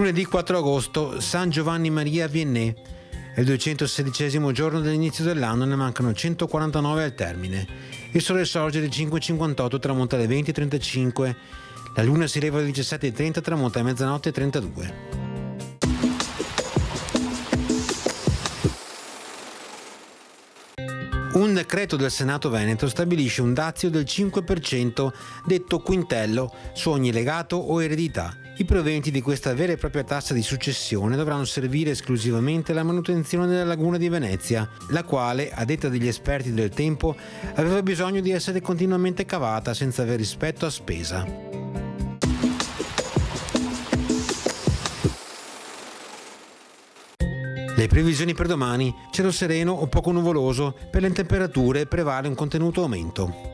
Lunedì 4 agosto, San Giovanni Maria a Vianney. È il 216° giorno dell'inizio dell'anno, ne mancano 149 al termine. Il sole sorge alle 5:58, tramonta alle 20:35. La luna si leva alle 17:30, tramonta a mezzanotte e 32. Un decreto del Senato Veneto stabilisce un dazio del 5%, detto quintello, su ogni legato o eredità. I proventi di questa vera e propria tassa di successione dovranno servire esclusivamente alla manutenzione della laguna di Venezia, la quale, a detta degli esperti del tempo, aveva bisogno di essere continuamente cavata senza aver rispetto a spesa. Le previsioni per domani: cielo sereno o poco nuvoloso, per le temperature prevale un contenuto aumento.